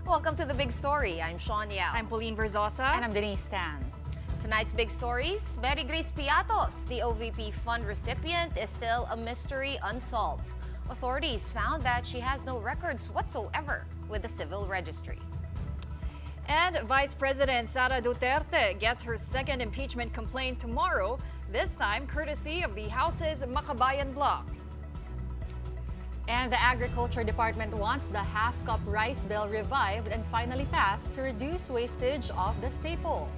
Welcome to The Big Story. I'm Shawn Yao. I'm Pauline Verzosa. And I'm Denise Tan. Tonight's big stories, Mary Grace Patos, the OVP fund recipient, is still a mystery unsolved. Authorities found that she has no records whatsoever with the civil registry. And Vice President Sara Duterte gets her second impeachment complaint tomorrow, this time courtesy of the House's Makabayan bloc. And the Agriculture Department wants the half-cup rice bill revived and finally passed to reduce wastage of the staple.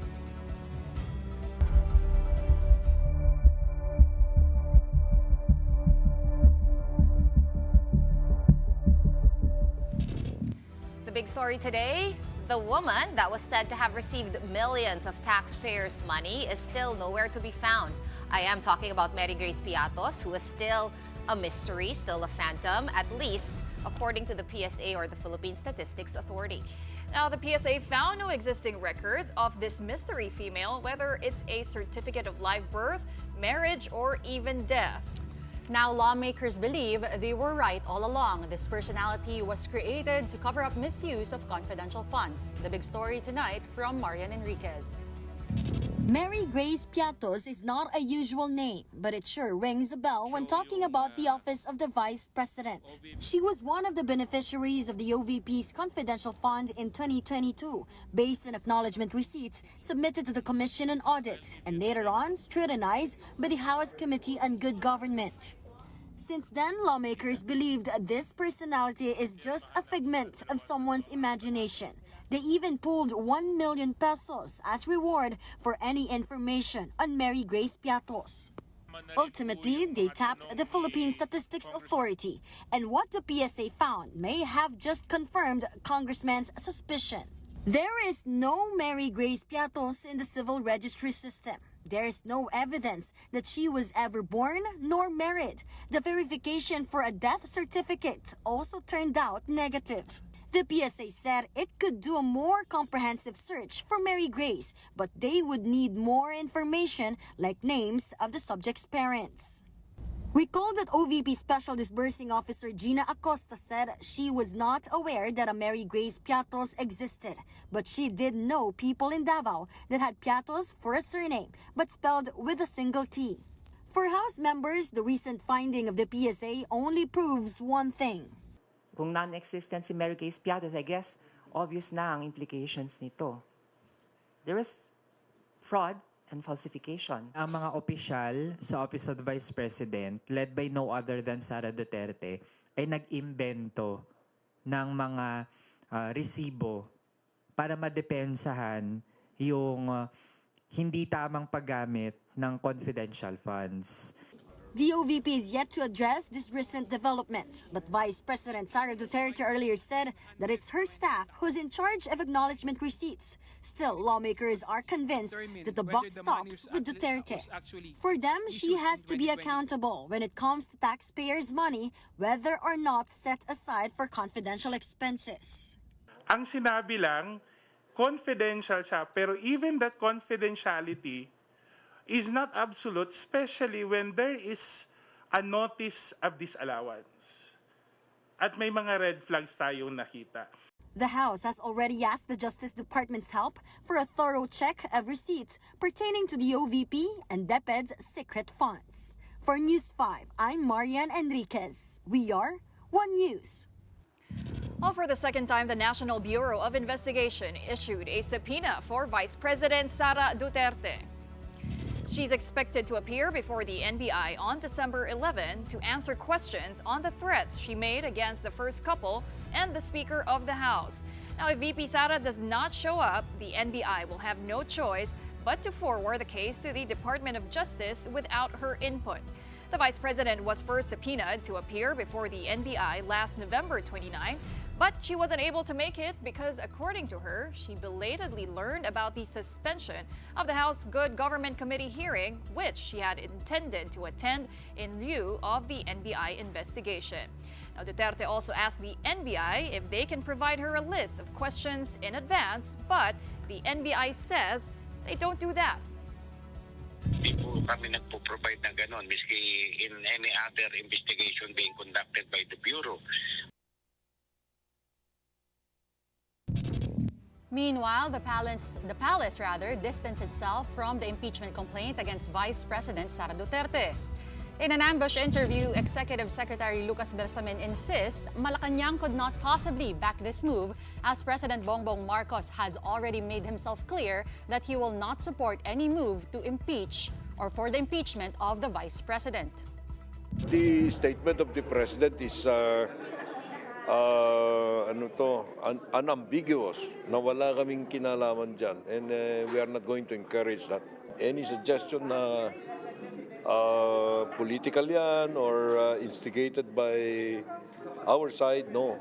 The big story today, the woman that was said to have received millions of taxpayers' money is still nowhere to be found. I am talking about Mary Grace Patos, who is still a mystery, still a phantom, at least according to the PSA, or the Philippine Statistics Authority. Now, the PSA found no existing records of this mystery female, whether it's a certificate of live birth, marriage, or even death. Now, lawmakers believe they were right all along. This personality was created to cover up misuse of confidential funds. The big story tonight from Marian Enriquez. Mary Grace Patos is not a usual name, but it sure rings a bell when talking about the office of the Vice President. She was one of the beneficiaries of the OVP's confidential fund in 2022, based on acknowledgement receipts submitted to the Commission on Audit, and later on scrutinized by the House Committee on Good Government. Since then, lawmakers believed this personality is just a figment of someone's imagination. They even pulled 1 million pesos as reward for any information on Mary Grace Patos. Ultimately, they tapped the Philippine Statistics Authority, and what the PSA found may have just confirmed Congressman's suspicion. There is no Mary Grace Patos in the civil registry system. There is no evidence that she was ever born nor married. The verification for a death certificate also turned out negative. The PSA said it could do a more comprehensive search for Mary Grace, but they would need more information like names of the subject's parents. Recall that OVP Special Disbursing Officer Gina Acosta said she was not aware that a Mary Grace Patos existed, but she did know people in Davao that had Patos for a surname, but spelled with a single T. For House members, the recent finding of the PSA only proves one thing. Kung non-existent si Mary Grace Patos, I guess, obvious na ang implications nito. There is fraud and falsification. Ang mga opisyal sa Office of the Vice President, led by no other than Sara Duterte, ay nag-imbento ng mga resibo para madepensahan yung hindi tamang paggamit ng confidential funds. The OVP is yet to address this recent development, but Vice President Sara Duterte earlier said that it's her staff who's in charge of acknowledgement receipts. Still, lawmakers are convinced that the buck stops with Duterte. For them, she has to be accountable when it comes to taxpayers' money, whether or not set aside for confidential expenses. Ang sinabi lang, confidential siya, pero even that confidentiality is not absolute, especially when there is a notice of disallowance. At may mga red flags tayong nakita. The House has already asked the Justice Department's help for a thorough check of receipts pertaining to the OVP and DepEd's secret funds. For News 5, I'm Marian Enriquez. We are One News. Well, for the second time, the National Bureau of Investigation issued a subpoena for Vice President Sara Duterte. She's expected to appear before the NBI on December 11 to answer questions on the threats she made against the first couple and the Speaker of the House. Now, if VP Sara does not show up, the NBI will have no choice but to forward the case to the Department of Justice without her input. The Vice President was first subpoenaed to appear before the NBI last November 29, but she wasn't able to make it because, according to her, she belatedly learned about the suspension of the House Good Government Committee hearing, which she had intended to attend in lieu of the NBI investigation. Now, Duterte also asked the NBI if they can provide her a list of questions in advance, but the NBI says they don't do that. Hindi po kami nagpo-provide ng ganon, miski in any other investigation being conducted by the Bureau. Meanwhile, the palace distanced itself from the impeachment complaint against Vice President Sara Duterte. In an ambush interview, Executive Secretary Lucas Bersamin insists Malacanang could not possibly back this move as President Bongbong Marcos has already made himself clear that he will not support any move to impeach or for the impeachment of the Vice President. The statement of the President is unambiguous na wala kaming kinalaman dyan, and we are not going to encourage that. Any suggestion na political yan or instigated by our side, no.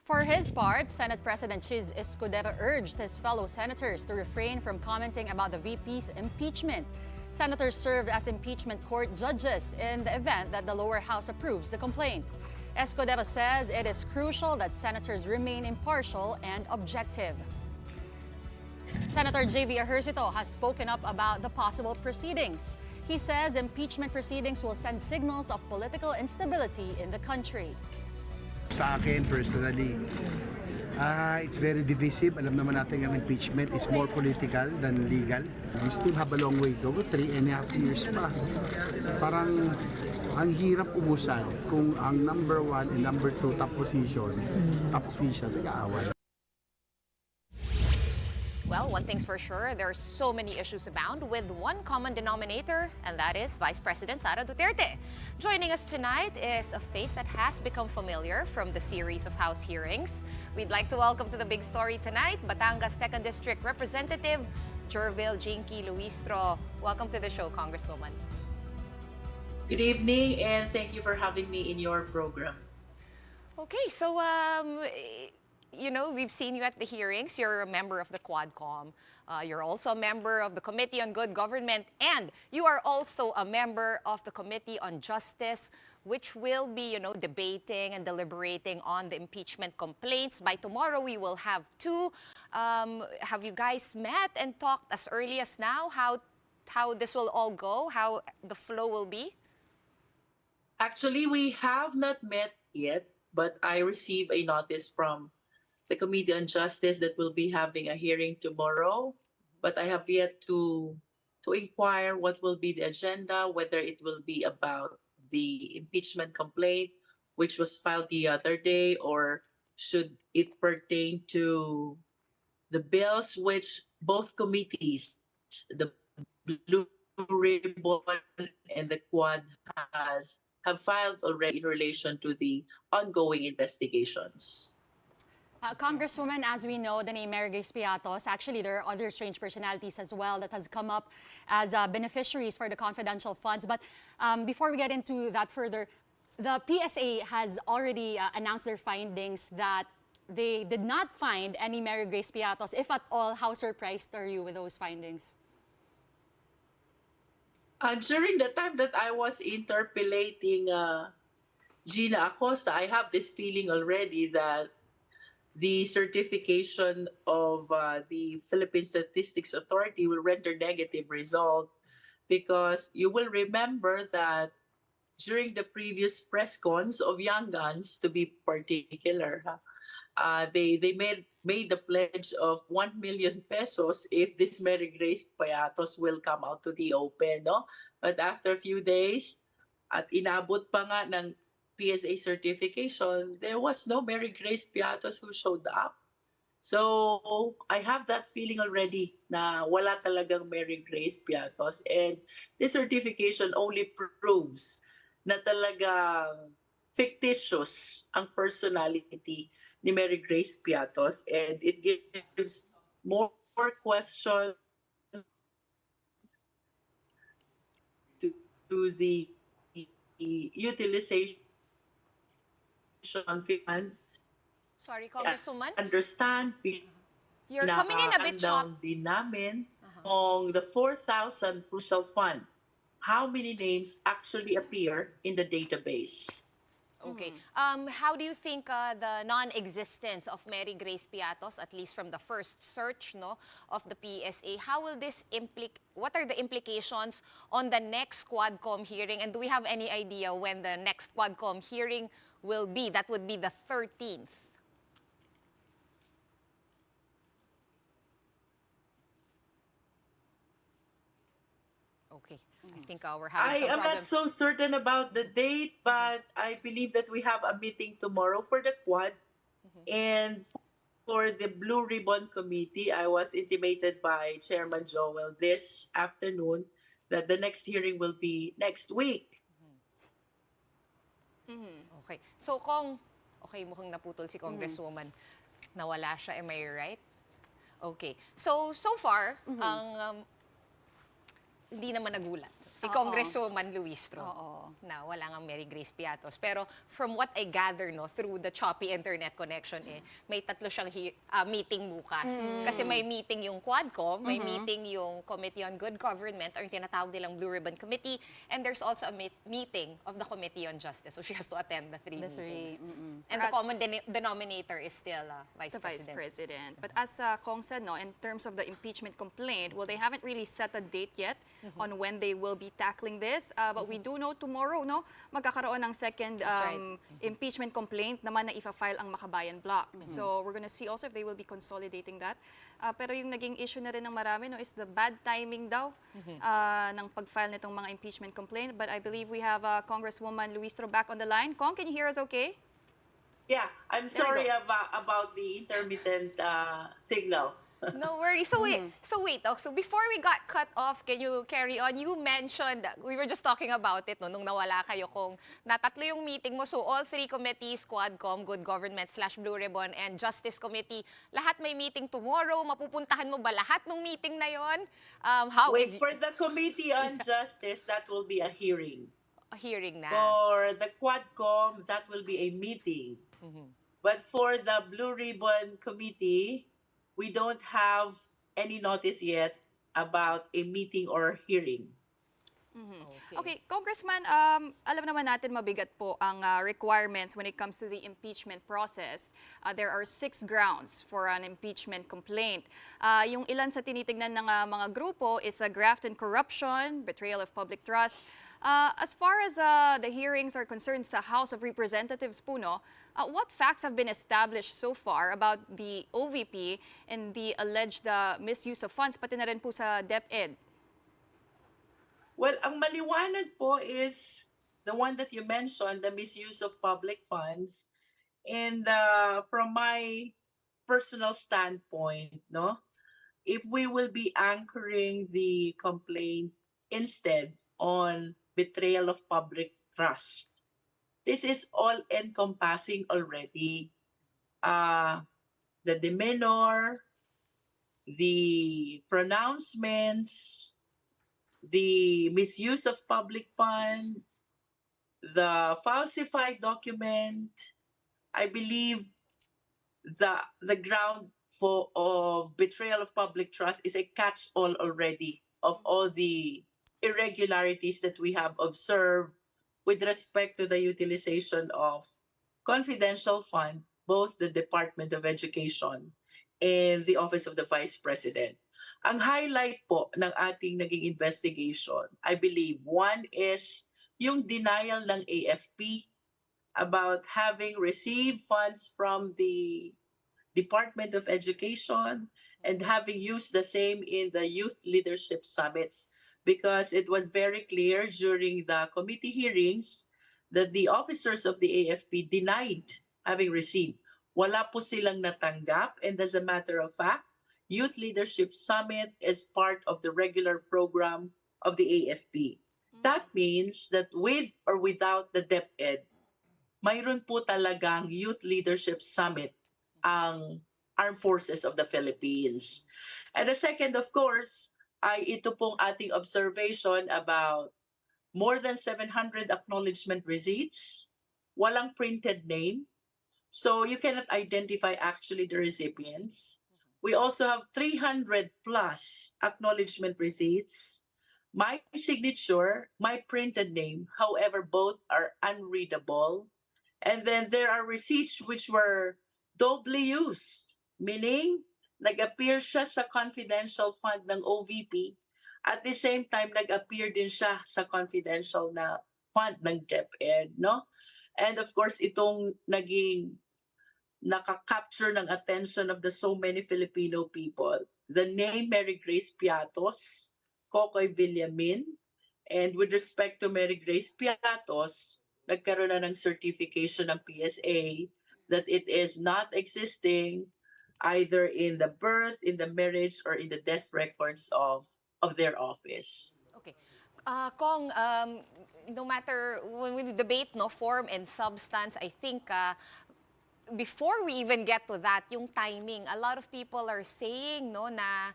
For his part, Senate President Chiz Escudero urged his fellow senators to refrain from commenting about the VP's impeachment. Senators served as impeachment court judges in the event that the lower house approves the complaint. Escudero says it is crucial that senators remain impartial and objective. Senator J.V. Ejercito has spoken up about the possible proceedings. He says impeachment proceedings will send signals of political instability in the country. Sa akin, personally, it's very divisive. Alam naman natin ang impeachment is more political than legal. We still have a long way to go, 3.5 years pa. Parang ang hirap umusan kung ang number 1 and number 2 top officials, nag-aaway. Well, one thing's for sure, there are so many issues abound with one common denominator, and that is Vice President Sara Duterte. Joining us tonight is a face that has become familiar from the series of House hearings. We'd like to welcome to the big story tonight, Batangas 2nd District Representative Jervil Jinky Luistro. Welcome to the show, Congresswoman. Good evening, and thank you for having me in your program. Okay, so you know, we've seen you at the hearings. You're a member of the Quadcom. You're also a member of the Committee on Good Government, and you are also a member of the Committee on Justice, which will be, you know, debating and deliberating on the impeachment complaints. By tomorrow, we will have two. Have you guys met and talked as early as now? How this will all go? How the flow will be? Actually, we have not met yet, but I received a notice from the Committee on Justice that will be having a hearing tomorrow, but I have yet to inquire what will be the agenda, whether it will be about the impeachment complaint, which was filed the other day, or should it pertain to the bills which both committees, the Blue Ribbon and the Quad, have filed already in relation to the ongoing investigations. Congresswoman, as we know, the name Mary Grace Patos, actually there are other strange personalities as well that has come up as beneficiaries for the confidential funds. But before we get into that further, the PSA has already announced their findings that they did not find any Mary Grace Patos. If at all, how surprised are you with those findings? During the time that I was interpellating Gina Acosta, I have this feeling already that the certification of the Philippine Statistics Authority will render negative result, because you will remember that during the previous press cons of Young Guns, to be particular, they made the pledge of 1 million pesos if this Mary Grace Patos will come out to the open, no? But after a few days, at inabot pa nga ng PSA certification, there was no Mary Grace Patos who showed up. So I have that feeling already na wala talagang Mary Grace Patos, and this certification only proves na talagang fictitious ang personality ni Mary Grace Patos, and it gives more question to the utilization fund. Sorry, Congresswoman. Understand, You're coming in a bit short. Din namin on the 4,000 crucial fund. How many names actually appear in the database? Okay. How do you think the non-existence of Mary Grace Patos, at least from the first search, no, of the PSA, how will this what are the implications on the next Quadcom hearing? And do we have any idea when the next Quadcom hearing will be? That would be the 13th. think we're having I some am not problems. so certain about the date, but I believe that we have a meeting tomorrow for the Quad. And for the Blue Ribbon Committee, I was intimated by Chairman Joel this afternoon that the next hearing will be next week. Okay. So kung, okay, mukhang naputol si Congresswoman. Nawala siya, am I right? Okay. So far, ang hindi naman nagulat si Congresswoman Luistro na wala nga Mary Grace Patos. Pero from what I gather through the choppy internet connection, may tatlo siyang meeting bukas. Kasi may meeting yung Quadcom, may meeting yung Committee on Good Government or yung tinatawag nilang Blue Ribbon Committee, and there's also a meeting of the Committee on Justice. So she has to attend the three meetings. And the common denominator is still Vice President. But as Kong said, in terms of the impeachment complaint, well, they haven't really set a date yet on when they will be tackling this. But we do know tomorrow, magkakaroon ng second impeachment complaint naman na ifa-file ang Makabayan Block. So we're gonna see also if they will be consolidating that. Pero yung naging issue na rin ng marami is the bad timing daw ng pag-file nitong mga impeachment complaint. But I believe we have Congresswoman Luistro back on the line. Kong, can you hear us okay? Yeah, I'm sorry about the intermittent signal. No worries. So wait. So before we got cut off, can you carry on? You mentioned, we were just talking about it nung nawala kayo, kung natatlo yung meeting mo. So all three committees, Quadcom, Good Government / Blue Ribbon, and Justice Committee, lahat may meeting tomorrow. Mapupuntahan mo ba lahat ng meeting na yon? For the Committee on Justice, that will be a hearing. A hearing na. For the Quadcom, that will be a meeting. But for the Blue Ribbon Committee, we don't have any notice yet about a meeting or hearing. Okay, Congressman, alam naman natin mabigat po ang requirements when it comes to the impeachment process. There are 6 grounds for an impeachment complaint. Yung ilan sa tinitingnan ng mga grupo is graft and corruption, betrayal of public trust. As far as the hearings are concerned sa House of Representatives po, what facts have been established so far about the OVP and the alleged misuse of funds, pati na rin po sa DepEd? Well, ang maliwanag po is the one that you mentioned, the misuse of public funds. And from my personal standpoint, if we will be anchoring the complaint instead on betrayal of public trust, this is all-encompassing already. The demeanor, the pronouncements, the misuse of public fund, the falsified document. I believe the ground of betrayal of public trust is a catch-all already of all the irregularities that we have observed with respect to the utilization of confidential fund, both the Department of Education and the Office of the Vice President. Ang highlight po ng ating naging investigation, I believe, one is yung denial ng AFP about having received funds from the Department of Education and having used the same in the Youth Leadership Summits, because it was very clear during the committee hearings that the officers of the AFP denied having received. Wala po silang natanggap, and as a matter of fact, Youth Leadership Summit is part of the regular program of the AFP. That means that with or without the DepEd, mayroon po talagang Youth Leadership Summit ang Armed Forces of the Philippines. And the second, of course, ay ito pong ating observation about more than 700 acknowledgement receipts, walang printed name, so you cannot identify actually the recipients. We also have 300 plus acknowledgement receipts, my signature, my printed name, however, both are unreadable. And then there are receipts which were doubly used, meaning nag-appear siya sa confidential fund ng OVP, at the same time nag-appear din siya sa confidential na fund ng DepEd, And of course, itong naging naka-capture ng attention of the so many Filipino people, the name Mary Grace Patos, Kokoy Villamin, And with respect to Mary Grace Patos, nagkaroon na ng certification ng PSA that it is not existing either in the birth, in the marriage, or in the death records of their office. Okay. Kong, no matter when we debate no form and substance, I think before we even get to that, yung timing, a lot of people are saying no na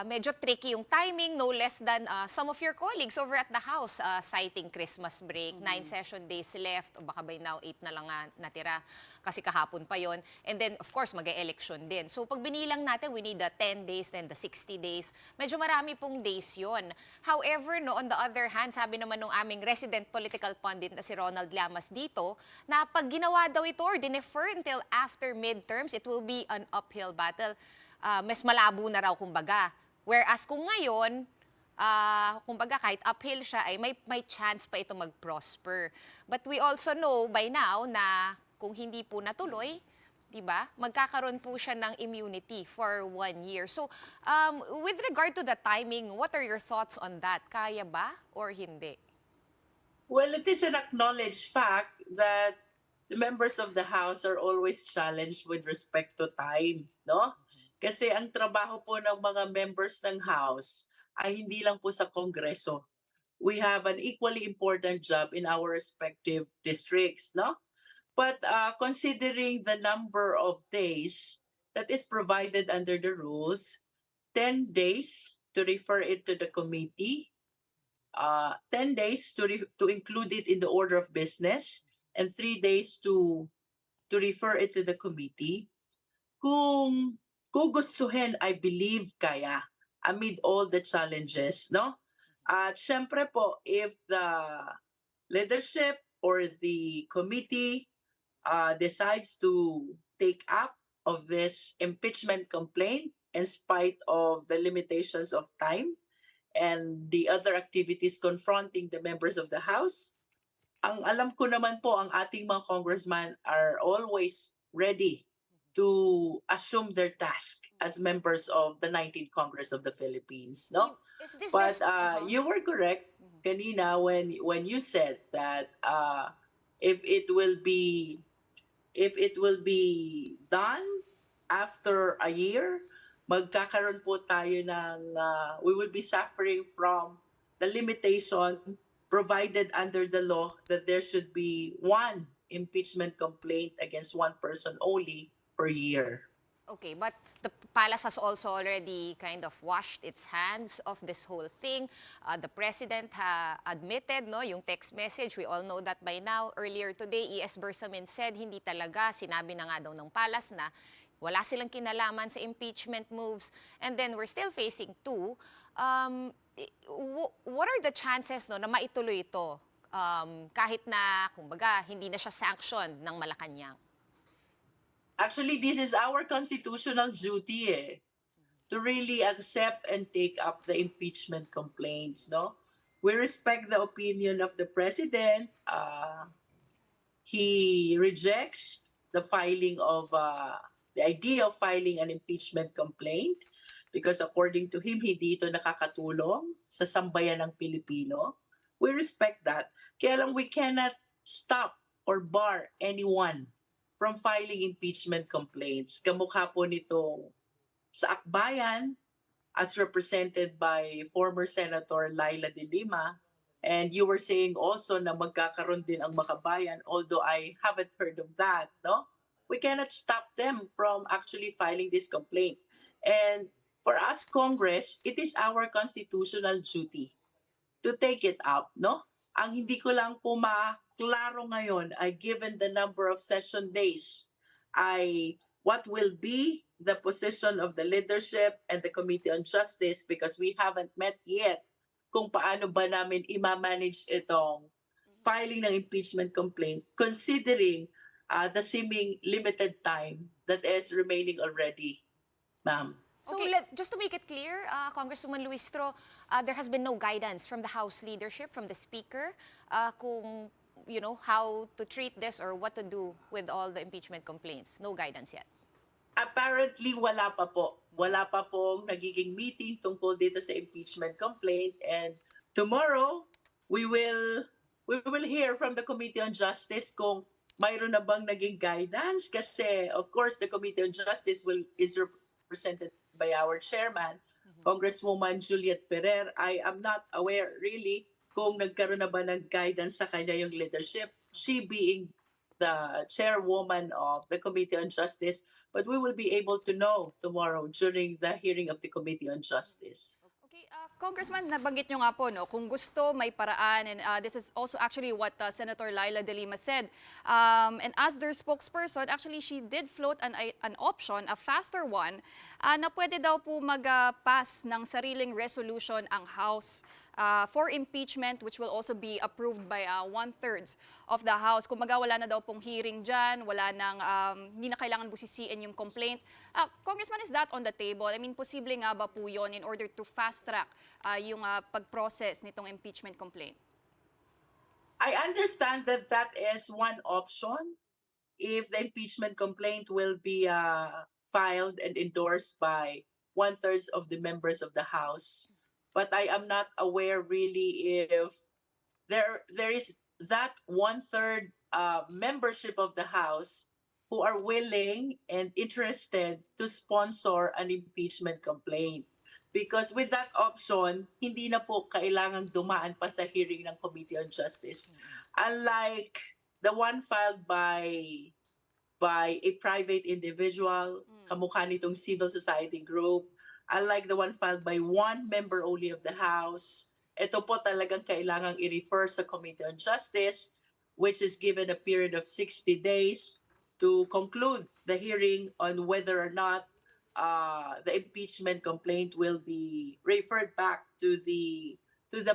medyo tricky yung timing, no less than some of your colleagues over at the House citing Christmas break, 9 session days left, o baka by now 8 na lang natira kasi kahapon pa yon. And then, of course, mag-e-election din. So, pag binilang natin, we need the 10 days, then the 60 days. Medyo marami pong days yon. However, no, on the other hand, sabi naman ng aming resident political pundit na si Ronald Llamas dito, na pag ginawa daw ito or dinefer until after midterms, it will be an uphill battle. Mas malabo na raw, kumbaga. Whereas kung ngayon, kumbaga kahit uphill siya, ay may chance pa ito mag-prosper. But we also know by now na kung hindi po natuloy, di ba, magkakaroon po siya ng immunity for 1 year. So, with regard to the timing, what are your thoughts on that? Kaya ba or hindi? Well, it is an acknowledged fact that the members of the House are always challenged with respect to time, no? Kasi ang trabaho po ng mga members ng House ay hindi lang po sa Kongreso. We have an equally important job in our respective districts, no? But considering the number of days that is provided under the rules, 10 days to refer it to the committee, 10 days to include it in the order of business, and 3 days to refer it to the committee. Kung gustuhin, I believe kaya amid all the challenges, no? At syempre po, if the leadership or the committee decides to take up of this impeachment complaint in spite of the limitations of time and the other activities confronting the members of the House, ang alam ko naman po, ang ating mga congressmen are always ready to assume their task as members of the 19th Congress of the Philippines, no? But you were correct kanina when you said that if it will be done after a year, magkakaroon po tayo ng we will be suffering from the limitation provided under the law that there should be one impeachment complaint against one person only per year. Okay, but the palace has also already kind of washed its hands of this whole thing. The president admitted, no, yung text message, we all know that by now. Earlier today, E.S. Bersamin said hindi talaga, sinabi na nga daw ng palace na wala silang kinalaman sa impeachment moves. And then we're still facing two. What are the chances, no, na maituloy ito kahit na, kumbaga, hindi na siya sanctioned ng Malacanang? Actually, this is our constitutional duty to really accept and take up the impeachment complaints, no? We respect the opinion of the president. He rejects the filing of the idea of filing an impeachment complaint because according to him, hindi ito nakakatulong sa sambayan ng Pilipino. We respect that. Kaya lang we cannot stop or bar anyone from filing impeachment complaints. Kamukha po nito sa Akbayan as represented by former Senator Laila de Lima. And you were saying also na magkakaroon din ang Makabayan, although I haven't heard of that, no? We cannot stop them from actually filing this complaint. And for us, Congress, it is our constitutional duty to take it up, no? Ang hindi ko lang po maklaro ngayon ay given the number of session days, ay what will be the position of the leadership and the Committee on Justice because we haven't met yet kung paano ba namin i-manage itong filing ng impeachment complaint considering the seeming limited time that is remaining already, ma'am. So just to make it clear, Congresswoman Luistro, there has been no guidance from the House leadership, from the Speaker, kung, you know, how to treat this or what to do with all the impeachment complaints. No guidance yet. Apparently, wala pa po. Wala pa pong nagiging meeting tungkol dito sa impeachment complaint. And tomorrow, we will hear from the Committee on Justice kung mayroon na bang naging guidance, kasi of course the Committee on Justice is represented by our chairman, Congresswoman Juliet Ferrer. I am not aware really kung nagkaroon na ba ng guidance sa kanya yung leadership, she being the chairwoman of the Committee on Justice, but we will be able to know tomorrow during the hearing of the Committee on Justice. Okay, Congressman, nabanggit nyo nga po, no, kung gusto, may paraan. And this is also actually what Senator Laila de Lima said. And as their spokesperson, actually, she did float an option, a faster one, na pwede daw po mag-pass ng sariling resolution ang House for impeachment, which will also be approved by 1/3 of the House. Kung wala na daw pong hearing dyan, wala nang, hindi na kailangan busisiin yung complaint. Congressman, is that on the table? I mean, posible nga ba po yun in order to fast-track yung pag-process nitong impeachment complaint? I understand that that is one option if the impeachment complaint will be filed and endorsed by 1/3 of the members of the House. But I am not aware really if there is that 1/3 membership of the House who are willing and interested to sponsor an impeachment complaint. Because with that option, hindi na po kailangang dumaan pa sa hearing ng Committee on Justice. Unlike the one filed by a private individual, kamukha nitong civil society group, unlike the one filed by one member only of the House, ito po talagang kailangang i-refer sa Committee on Justice, which is given a period of 60 days to conclude the hearing on whether or not the impeachment complaint will be referred back to the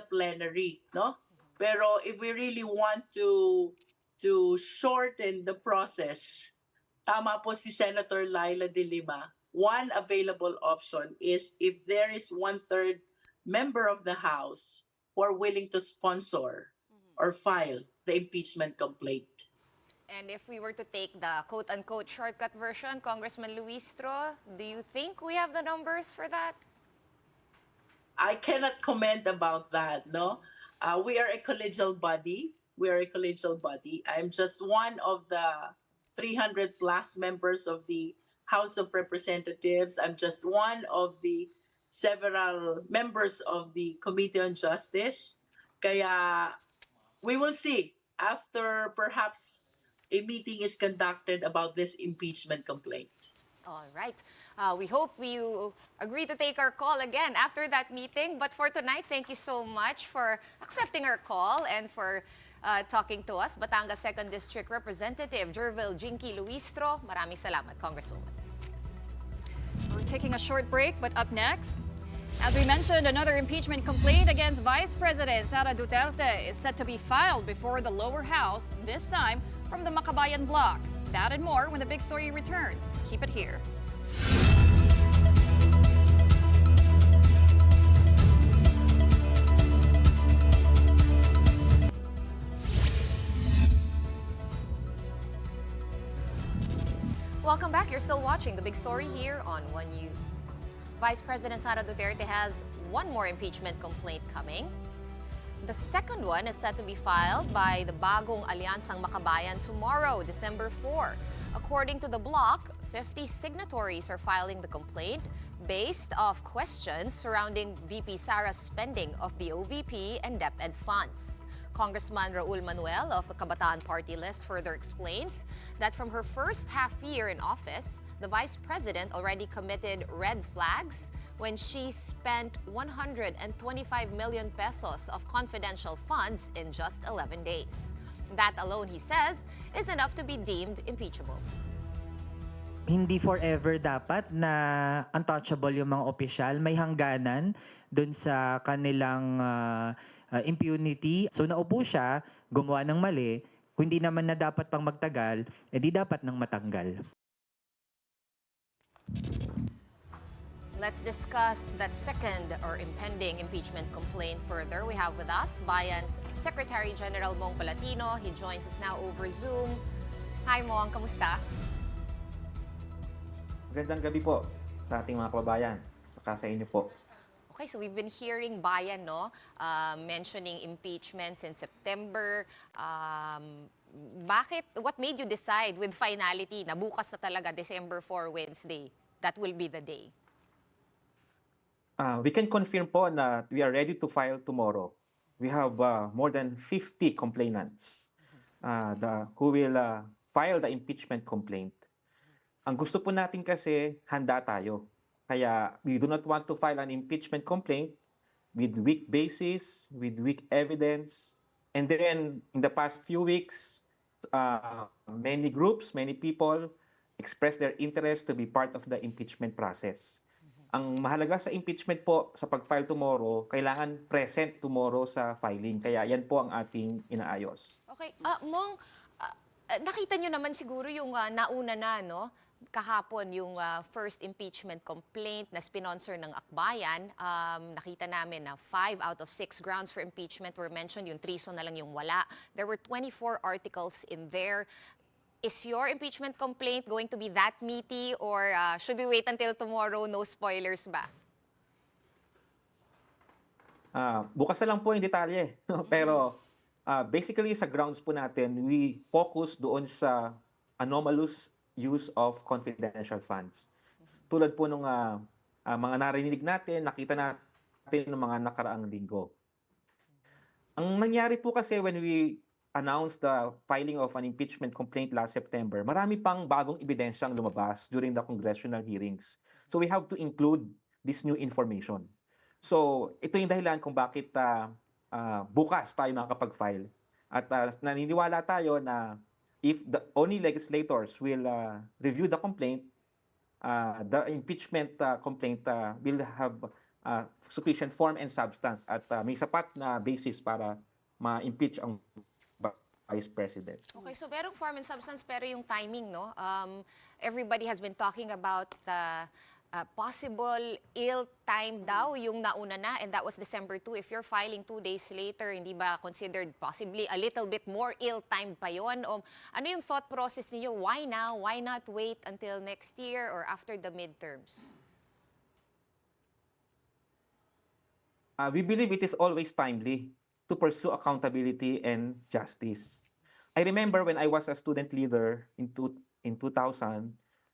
plenary, no? Pero if we really want to shorten the process, tama po si Senator Laila de Lima. One available option is if there is 1/3 member of the House who are willing to sponsor or file the impeachment complaint. And if we were to take the quote-unquote shortcut version, Congressman Luistro, do you think we have the numbers for that? I cannot comment about that, no? We are a collegial body. I'm just one of the 300 plus members of the House of Representatives. I'm just one of the several members of the Committee on Justice. Kaya we will see after perhaps a meeting is conducted about this impeachment complaint. All right. We hope you agree to take our call again after that meeting. But for tonight, thank you so much for accepting our call and for talking to us. Batangas 2nd District Representative Jervil Jinky Luistro. Maraming salamat, Congresswoman. We're taking a short break, but up next, as we mentioned, another impeachment complaint against Vice President Sara Duterte is set to be filed before the lower house, this time from the Makabayan bloc. That and more when the big story returns. Keep it here. Welcome back. You're still watching The Big Story here on One News. Vice President Sara Duterte has one more impeachment complaint coming. The second one is set to be filed by the Bagong Alyansang Makabayan tomorrow, December 4. According to the bloc, 50 signatories are filing the complaint based off questions surrounding VP Sara's spending of the OVP and DepEd's funds. Congressman Raul Manuel of the Kabataan Party List further explains that from her first half year in office, the Vice President already committed red flags when she spent 125 million pesos of confidential funds in just 11 days. That alone, he says, is enough to be deemed impeachable. Hindi forever dapat na untouchable yung mga opisyal. May hangganan dun sa kanilang impunity. So naupo siya, gumawa ng mali. Kung hindi naman na dapat pang magtagal, di dapat nang matanggal. Let's discuss that second or impending impeachment complaint further. We have with us Bayan's Secretary General Mong Palatino. He joins us now over Zoom. Hi Mong, kamusta? Magandang gabi po sa ating mga kababayan, saka sa inyo po. Okay, so we've been hearing bayan, no? Mentioning impeachment since September. What made you decide with finality na bukas na talaga, December 4, Wednesday, that will be the day? We can confirm po na we are ready to file tomorrow. We have more than 50 complainants who will file the impeachment complaint. Ang gusto po natin kasi handa tayo. Kaya we do not want to file an impeachment complaint with weak basis, with weak evidence. And then in the past few weeks, many groups, many people expressed their interest to be part of the impeachment process. Ang mahalaga sa impeachment po sa pag-file tomorrow, kailangan present tomorrow sa filing. Kaya yan po ang ating inaayos. Okay, Mong, nakita nyo naman siguro yung nauna na, no? Kahapon yung first impeachment complaint na sponsor ng Akbayan. Nakita namin na 5 out of 6 grounds for impeachment were mentioned. Yung treason na lang yung wala. There were 24 articles in there. Is your impeachment complaint going to be that meaty or should we wait until tomorrow? No spoilers ba? Bukas na lang po yung detalye. Pero basically sa grounds po natin, we focus doon sa anomalous use of confidential funds. Tulad po nung mga narinig natin, nakita natin ng mga nakaraang linggo. Ang nangyari po kasi when we announced the filing of an impeachment complaint last September, marami pang bagong ebidensyang lumabas during the congressional hearings. So we have to include this new information. So ito yung dahilan kung bakit bukas tayo makakapag-file. At naniniwala tayo na if the only legislators will review the complaint, the impeachment complaint will have sufficient form and substance at may sapat na basis para ma-impeach ang Vice President. Okay, so merong form and substance pero yung timing, no? Everybody has been talking about the possible ill-timed daw yung nauna na, and that was December 2. If you're filing 2 days later, hindi ba considered possibly a little bit more ill-timed pa yun? O ano yung thought process niyo? Why now? Why not wait until next year or after the midterms? We believe it is always timely to pursue accountability and justice. I remember when I was a student leader in 2000,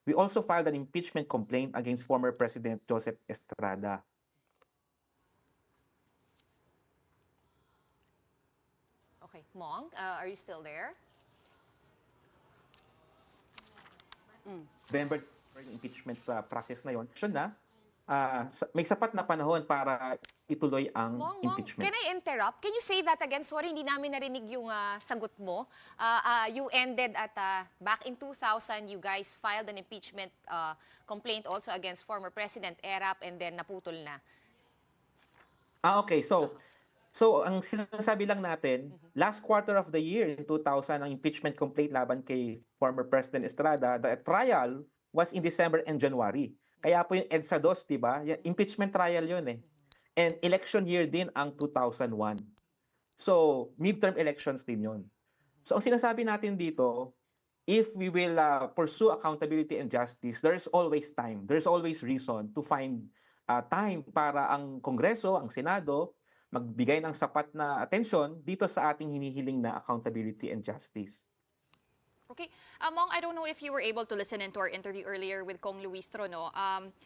we also filed an impeachment complaint against former President Joseph Estrada. Okay, Mong, are you still there? November yung impeachment process na yon. May sapat na panahon para ituloy ang impeachment. Can I interrupt? Can you say that again? Sorry, hindi namin narinig yung sagot mo. You ended at back in 2000, you guys filed an impeachment complaint also against former President Erap and then naputol na. Okay. So ang sinasabi lang natin, last quarter of the year in 2000, ang impeachment complaint laban kay former President Estrada, the trial was in December and January. Kaya po yung EDSA 2, di ba? Impeachment trial yun eh. And election year din ang 2001. So, midterm elections din yun. So, ang sinasabi natin dito, if we will pursue accountability and justice, there's always time. There's always reason to find time para ang Kongreso, ang Senado, magbigay ng sapat na atensyon dito sa ating hinihiling na accountability and justice. Okay. Mong, I don't know if you were able to listen into our interview earlier with Kong Luistro, no?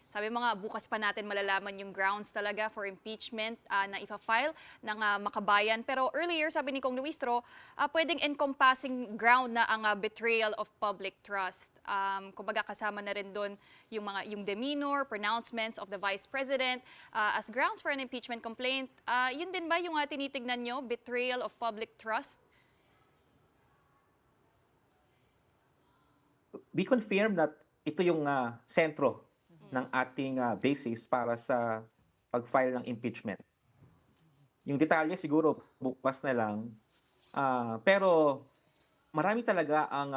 Sabi mga bukas pa natin malalaman yung grounds talaga for impeachment na ipa-file ng Makabayan. Pero earlier, sabi ni Kong Luistro, pwedeng encompassing ground na ang betrayal of public trust. Kumbaga kasama na rin doon yung demeanor, pronouncements of the Vice President as grounds for an impeachment complaint. Yun din ba yung tinitignan nyo, betrayal of public trust? We confirm that ito yung sentro ng ating basis para sa pag-file ng impeachment. Yung detalye siguro bukas na lang. Pero marami talaga ang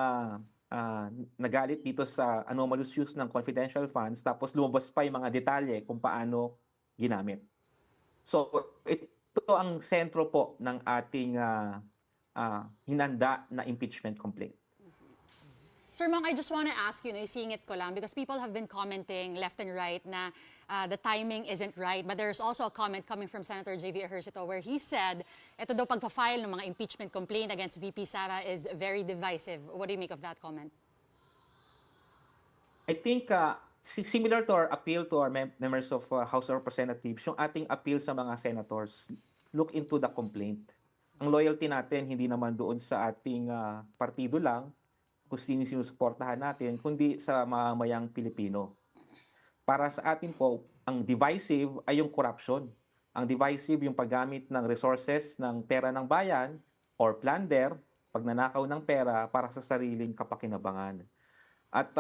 nagalit dito sa anomalous use ng confidential funds tapos lumabas pa yung mga detalye kung paano ginamit. So ito ang sentro po ng ating hinanda na impeachment complaint. Sir Mang, I just want to ask you, seeing it ko lang, because people have been commenting left and right na the timing isn't right. But there's also a comment coming from Senator J.V. Ejercito where he said, ito daw pagpa-file ng mga impeachment complaint against VP Sara is very divisive. What do you make of that comment? I think similar to our appeal to our members of House of Representatives, yung ating appeal sa mga senators, look into the complaint. Ang loyalty natin hindi naman doon sa ating partido lang, kung sino sinusuportahan natin, kundi sa mamamayang Pilipino. Para sa atin po, ang divisive ay yung corruption. Ang divisive yung paggamit ng resources ng pera ng bayan or plunder, pagnanakaw ng pera para sa sariling kapakinabangan. At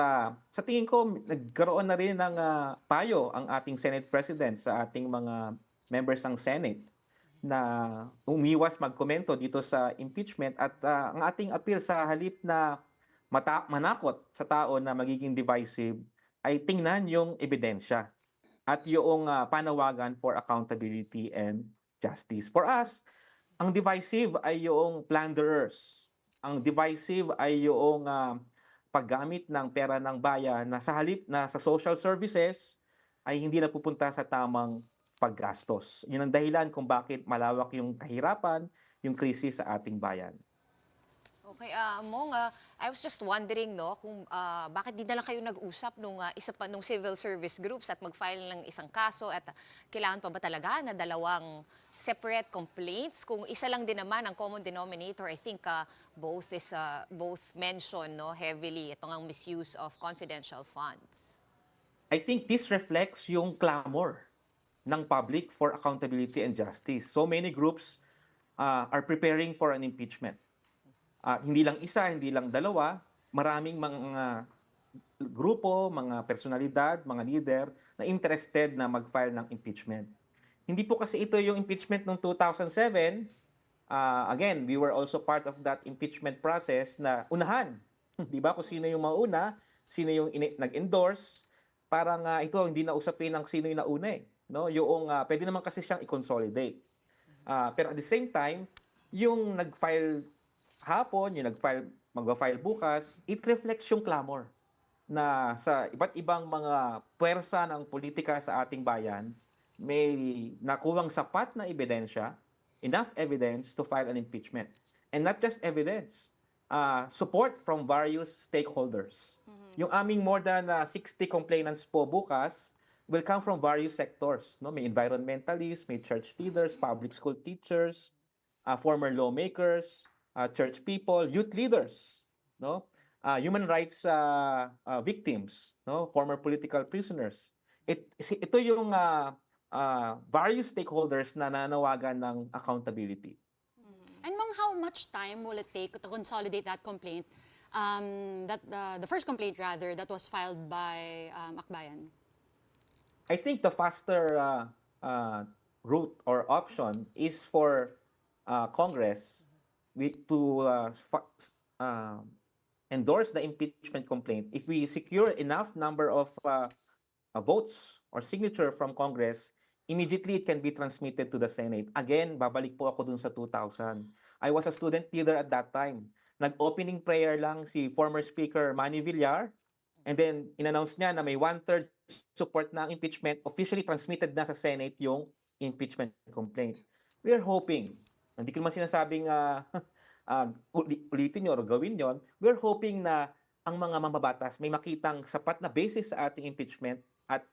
sa tingin ko, nagkaroon na rin ng payo ang ating Senate President sa ating mga members ng Senate na umiwas magkomento dito sa impeachment at ang ating appeal sa halip na manakot sa tao na magiging divisive ay tingnan yung ebidensya at yung panawagan for accountability and justice. For us, ang divisive ay yung plunderers. Ang divisive ay yung paggamit ng pera ng bayan na sa halip na sa social services ay hindi napupunta sa tamang paggastos. Yun ang dahilan kung bakit malawak yung kahirapan, yung krisis sa ating bayan. Okay, Mong, I was just wondering, no, kung bakit di na lang kayo nag-usap nung isa pa nung civil service groups at mag-file ng isang kaso at kailangan pa ba talaga na dalawang separate complaints? Kung isa lang din naman ang common denominator, I think both mention no heavily itong misuse of confidential funds. I think this reflects yung clamor ng public for accountability and justice. So many groups are preparing for an impeachment. Hindi lang isa, hindi lang dalawa, maraming mga grupo, mga personalidad, mga leader na interested na mag-file ng impeachment. Hindi po kasi ito yung impeachment noong 2007. Again, we were also part of that impeachment process na unahan. Di ba? Kung sino yung mauna, sino yung nag-endorse. Parang ito, hindi na usapin ng sino yung nauna eh. No? Yung, pwede naman kasi siyang i-consolidate. Pero at the same time, yung nag-file hapon, yung mag-file bukas, it reflects yung clamor na sa iba't ibang mga puwersa ng politika sa ating bayan, may nakuwang sapat na ebidensya, enough evidence to file an impeachment. And not just evidence, support from various stakeholders. Yung aming more than 60 complainants po bukas will come from various sectors. No? May environmentalists, may church leaders, public school teachers, former lawmakers, church people, youth leaders, no? Human rights victims, no? Former political prisoners. Ito yung various stakeholders na nanawagan ng accountability. And Ma'am, how much time will it take to consolidate that complaint, the first complaint rather, that was filed by Akbayan? I think the faster route or option is for Congress to endorse the impeachment complaint. If we secure enough number of votes or signature from Congress, immediately it can be transmitted to the Senate. Again, babalik po ako dun sa 2000. I was a student leader at that time. Nag-opening prayer lang si former Speaker Manny Villar, and then in-announce niya na may 1/3 support na ang impeachment, officially transmitted na sa Senate yung impeachment complaint. We are hoping, hindi ko naman sinasabing ulitin nyo o gawin yon. We're hoping na ang mga mambabatas may makitang sapat na basis sa ating impeachment at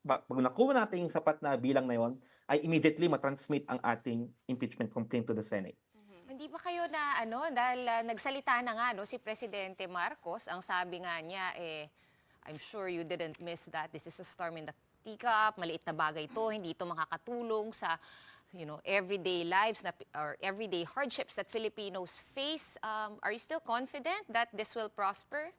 pag nakuha natin yung sapat na bilang na yon, ay immediately matransmit ang ating impeachment complaint to the Senate. Hindi ba kayo na dahil nagsalita na nga si Presidente Marcos, ang sabi nga niya I'm sure you didn't miss that this is a storm in the teacup, maliit na bagay ito, hindi ito makakatulong sa everyday lives or everyday hardships that Filipinos face. Are you still confident that this will prosper?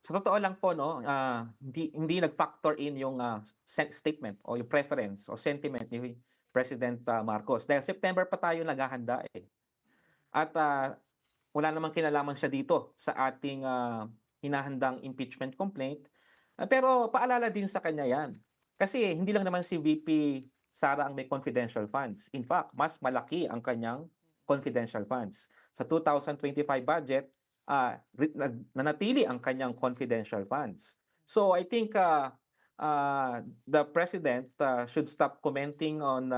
Sa totoo lang po, hindi nag-factor in yung statement o yung preference o sentiment ni President Marcos. Dahil September pa tayo naghahanda eh. At wala namang kinalaman siya dito sa ating hinahandang impeachment complaint. Pero paalala din sa kanya yan. Kasi hindi lang naman si VP Sara ang may confidential funds. In fact, mas malaki ang kanyang confidential funds. Sa 2025 budget, nanatili ang kanyang confidential funds. So I think the president should stop commenting on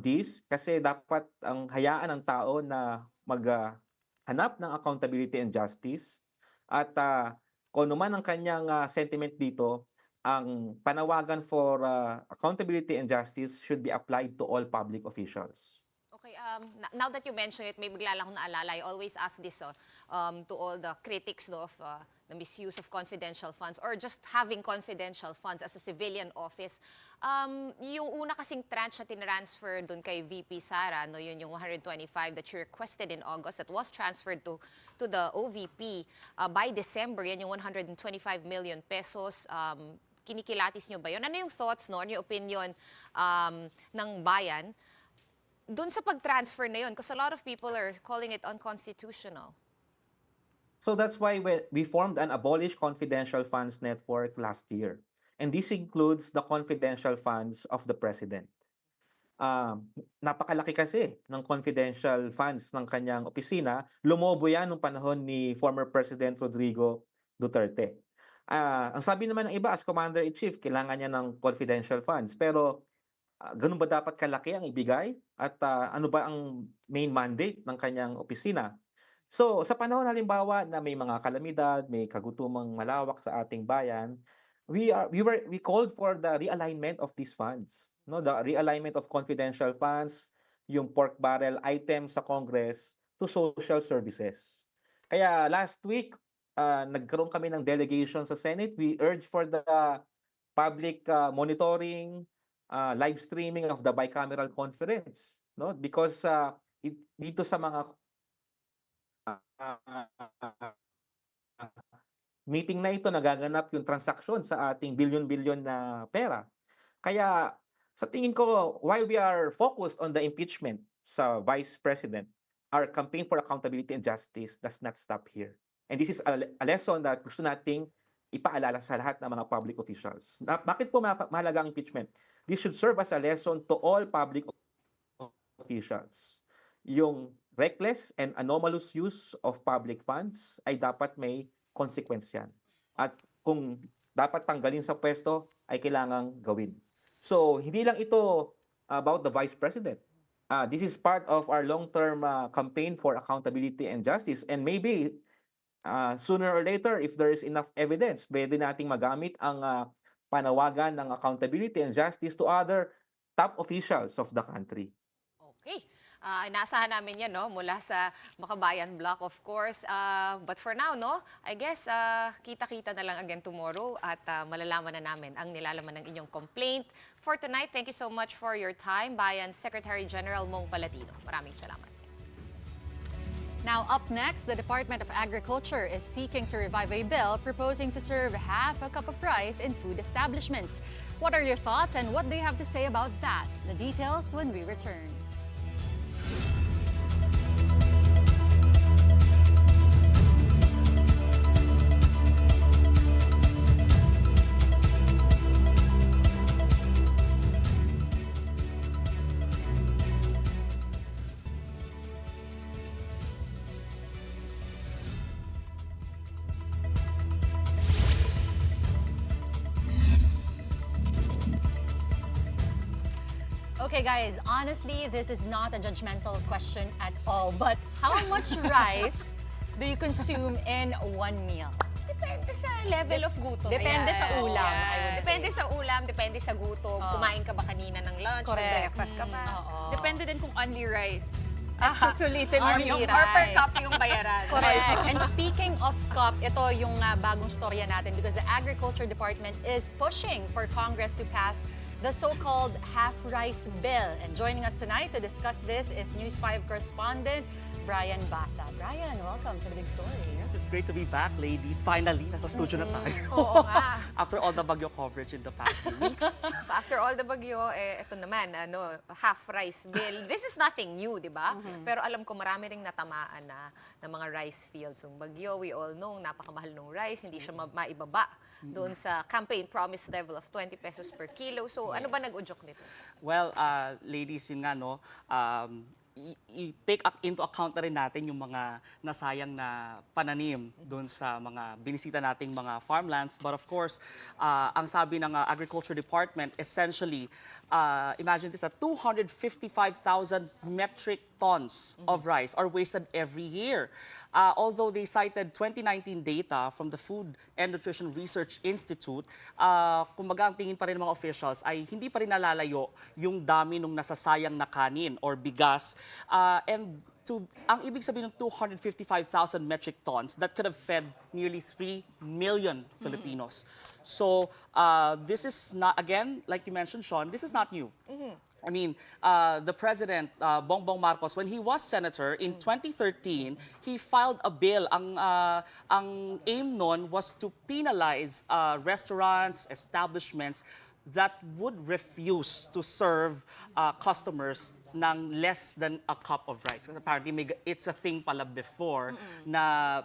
this kasi dapat ang hayaan ng tao na maghanap ng accountability and justice at kung ano man ang kanyang sentiment dito, ang panawagan for accountability and justice should be applied to all public officials. Okay, now that you mention it, may bigla lang akong naalala. I always ask this to all the critics of the misuse of confidential funds or just having confidential funds as a civilian office. Yung una kasing tranche na tinransfer doon kay VP Sara, no, yun yung 125 that you requested in August that was transferred to the OVP by December, yan yung 125 million pesos. Kinikilatis nyo ba yun? Ano yung thoughts, no? Ano yung opinion ng bayan doon sa pag-transfer na yun? Because a lot of people are calling it unconstitutional. So that's why we formed an Abolish Confidential Funds Network last year. And this includes the confidential funds of the President. Napakalaki kasi ng confidential funds ng kanyang opisina. Lumobo yan nung panahon ni former President Rodrigo Duterte. Ang sabi naman ng iba, as Commander-in-Chief, kailangan niya ng confidential funds. Pero ganun ba dapat kalaki ang ibigay? At ano ba ang main mandate ng kanyang opisina? So, sa panahon halimbawa na may mga kalamidad, may kagutumang malawak sa ating bayan, we called for the realignment of these funds. No, the realignment of confidential funds, yung pork barrel item sa Congress to social services. Kaya last week, nagkaroon kami ng delegation sa Senate. We urged for the public monitoring, live streaming of the bicameral conference, no? Because dito sa mga meeting na ito nagaganap yung transaksyon sa ating bilyon-bilyon na pera. Kaya sa tingin ko, while we are focused on the impeachment sa Vice President, our campaign for accountability and justice does not stop here. And this is a lesson that gusto nating ipaalala sa lahat ng mga public officials. Bakit po mahalaga ang impeachment? This should serve as a lesson to all public officials. Yung reckless and anomalous use of public funds ay dapat may consequence yan. At kung dapat tanggalin sa pwesto, ay kailangang gawin. So, hindi lang ito about the Vice President. This is part of our long-term campaign for accountability and justice. And maybe, sooner or later, if there is enough evidence, pwede nating magamit ang panawagan ng accountability and justice to other top officials of the country. Okay. Inaasahan namin yan, no? Mula sa Makabayan Block, of course. But for now, no? I guess, kita-kita na lang again tomorrow at malalaman na namin ang nilalaman ng inyong complaint. For tonight, thank you so much for your time, Bayan Secretary General Mong Palatino. Maraming salamat. Now, up next, the Department of Agriculture is seeking to revive a bill proposing to serve half a cup of rice in food establishments. What are your thoughts and what do you have to say about that? The details when we return. Okay guys, honestly, this is not a judgmental question at all, but how much rice do you consume in one meal? Depende sa level of gutom. Depende sa ulam, I would say. Depende sa ulam, depende sa gutom. Kumain ka ba kanina ng lunch, breakfast ka ba? Depende din kung only rice. At susulitin mo Only yung rice. Or per cup yung bayaran. Correct. And speaking of cup, ito yung bagong storya natin because the Agriculture Department is pushing for Congress to pass the so-called half-rice bill. And joining us tonight to discuss this is News 5 correspondent Brian Basa. Brian, welcome to The Big Story. Yes, it's great to be back, ladies. Finally, nasa studio na tayo. Oo nga. After all the bagyo coverage in the past few weeks. So after all the bagyo, ito naman, half-rice bill. This is nothing new, di ba? Pero alam ko marami ring natamaan na mga rice fields. Yung bagyo, we all know, napakamahal ng rice, hindi siya maibaba doon sa campaign promise level of 20 pesos per kilo. So ano ba nag-udyok nito? Well, ladies, yun nga, no, i-take into account na rin natin yung mga nasayang na pananim doon sa mga binisita nating mga farmlands. But of course, ang sabi ng Agriculture Department, essentially, imagine this, 255,000 metric tons of rice are wasted every year. Although they cited 2019 data from the Food and Nutrition Research Institute, kumbaga ang tingin pa rin ng mga officials ay hindi pa rin nalalayo yung dami ng nasasayang na kanin or bigas. Ang ibig sabihin ng 255,000 metric tons, that could have fed nearly 3 million Filipinos. So this is not, again, like you mentioned, Shawn, this is not new. I mean, the President, Bongbong Marcos, when he was senator in 2013, he filed a bill. Ang aim nun was to penalize restaurants, establishments that would refuse to serve customers ng less than a cup of rice. Apparently, it's a thing pala before na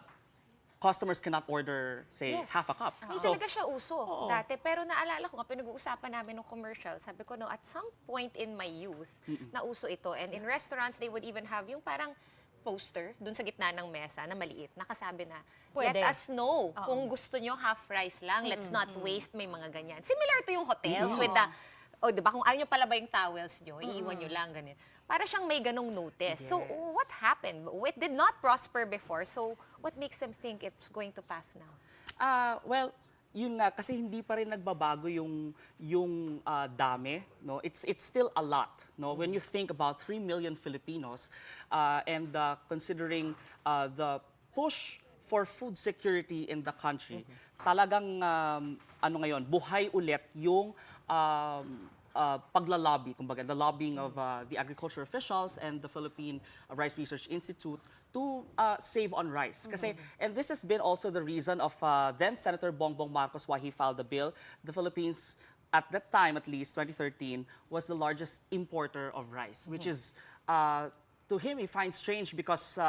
customers cannot order, say, half a cup. Hindi talaga siya uso dati. Pero naalala ko nga, pinag-uusapan namin ng commercial. Sabi ko, no, at some point in my youth, na uso ito. And in restaurants, they would even have yung parang poster dun sa gitna ng mesa na maliit. Nakasabi na, Pwede. let us know kung gusto nyo half rice lang. Let's not waste, may mga ganyan. Similar to yung hotels with the, diba, kung ayaw nyo pala ba yung towels nyo, iiwan nyo lang, ganyan. Para siyang may ganong notice. So, what happened? It did not prosper before. So, what makes them think it's going to pass now? Well, yun nga, kasi hindi pa rin nagbabago yung dami. No? It's still a lot. No? When you think about 3 million Filipinos and considering the push for food security in the country, talagang ano ngayon, buhay ulit yung paglalobby, kumbaga, the lobbying of the agriculture officials and the Philippine Rice Research Institute to save on rice. Kasi, and this has been also the reason of then Senator Bongbong Marcos why he filed the bill. The Philippines, at that time at least, 2013, was the largest importer of rice, which is, to him, he finds strange because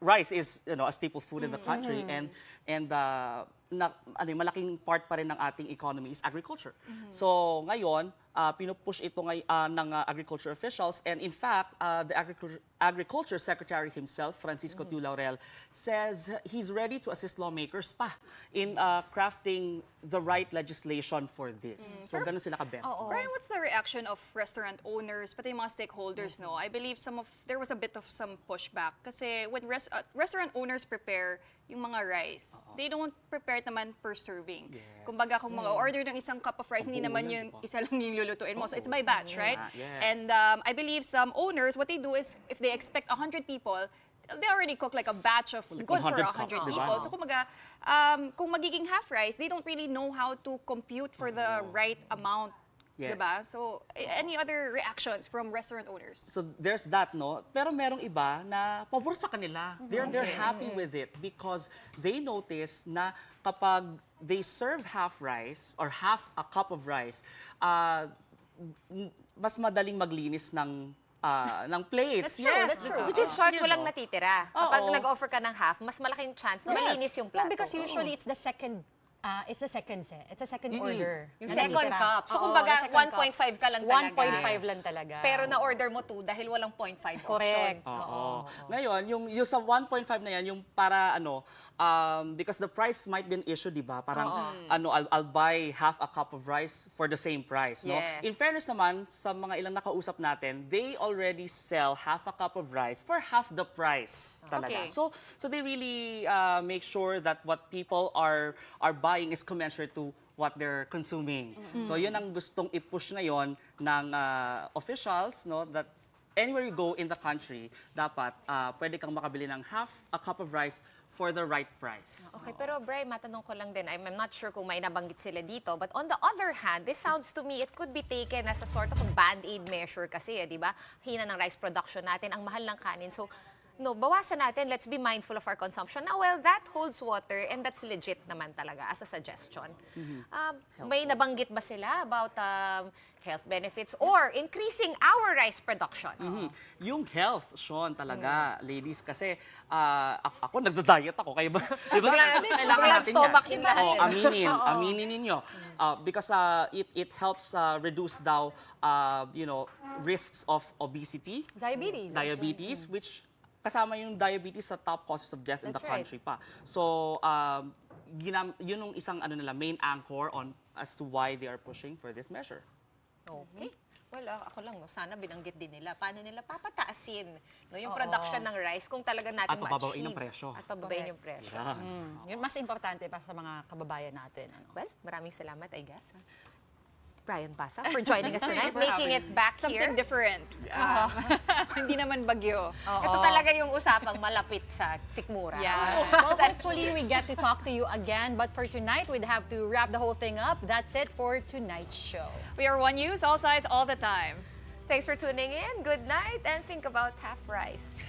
rice is, you know, a staple food in the country, and malaking part pa rin ng ating economy is agriculture. So ngayon, pinupush ito ng agriculture officials, and in fact, the agriculture secretary himself, Francisco Tiu Laurel, says he's ready to assist lawmakers pa in crafting the right legislation for this. So ganun sila kabent. Brian, what's the reaction of restaurant owners, pati mga stakeholders, no? I believe there was a bit of some pushback. Kasi when restaurant owners prepare yung mga rice, they don't prepare it naman per serving. Kumbaga, kung mag-order ng isang cup of rice, hindi naman yung isa lang yung lulutuin mo. So it's by batch, right? And I believe some owners, what they do is, if they expect 100 people, they already cook like a batch of good for 100 people. So kumbaga, kung magiging half rice, they don't really know how to compute for the right amount. Diba? So, any other reactions from restaurant owners? So there's that, no? Pero merong iba na pabor sa kanila. They're happy with it because they notice na kapag they serve half rice or half a cup of rice, mas madaling maglinis ng plates. That's true. Which is short, walang natitira. Kapag nag-offer ka ng half, mas malaking chance na malinis yung plato. No, because usually it's the second order. Yung second cup. So, kumbaga, 1.5 ka lang talaga. 1.5 lang talaga. Pero na-order mo 2 dahil walang 0.5 Correct. option. Ngayon, yung sa 1.5 na yan, yung para because the price might be an issue, di ba? Parang, I'll buy half a cup of rice for the same price, no? Yes. In fairness naman, sa mga ilang nakausap natin, they already sell half a cup of rice for half the price talaga. Okay. So they really make sure that what people are buying is commensurate to what they're consuming. So yun ang gustong i-push ngayon ng officials, no, that anywhere you go in the country, dapat pwede kang makabili ng half a cup of rice for the right price. Okay, pero Bri, matanong ko lang din, I'm not sure kung may nabanggit sila dito, but on the other hand, this sounds to me, it could be taken as a sort of a band-aid measure kasi, di ba? Hina ng rice production natin, ang mahal ng kanin. So, no, bawasan natin, let's be mindful of our consumption. Now, well, that holds water and that's legit naman talaga as a suggestion. May nabanggit ba sila about health benefits or increasing our rice production? Yung health, Shawn, talaga, ladies, kasi ako nagda-diet ako, kayo ba? Di ba? Kailangan natin stomach yan. in lahat. Aminin ninyo. Because it helps reduce daw, risks of obesity, Diabetes. which kasama yung diabetes sa top causes of death in the That's right. country pa. So, yun yung isang main anchor on as to why they are pushing for this measure. Okay. Well, ako lang, sana binanggit din nila. Paano nila papataasin yung production ng rice kung talaga natin At pababain ang presyo. At pababain yung presyo. Yun mas importante pa sa mga kababayan natin. Well, maraming salamat, I guess. Brian Pasa for joining us tonight, making it back Something here. different. Hindi naman bagyo. Ito talaga yung usapang malapit sa sikmura. Yeah. Well, hopefully we get to talk to you again. But for tonight, we'd have to wrap the whole thing up. That's it for tonight's show. We are One News, all sides, all the time. Thanks for tuning in. Good night and think about half rice.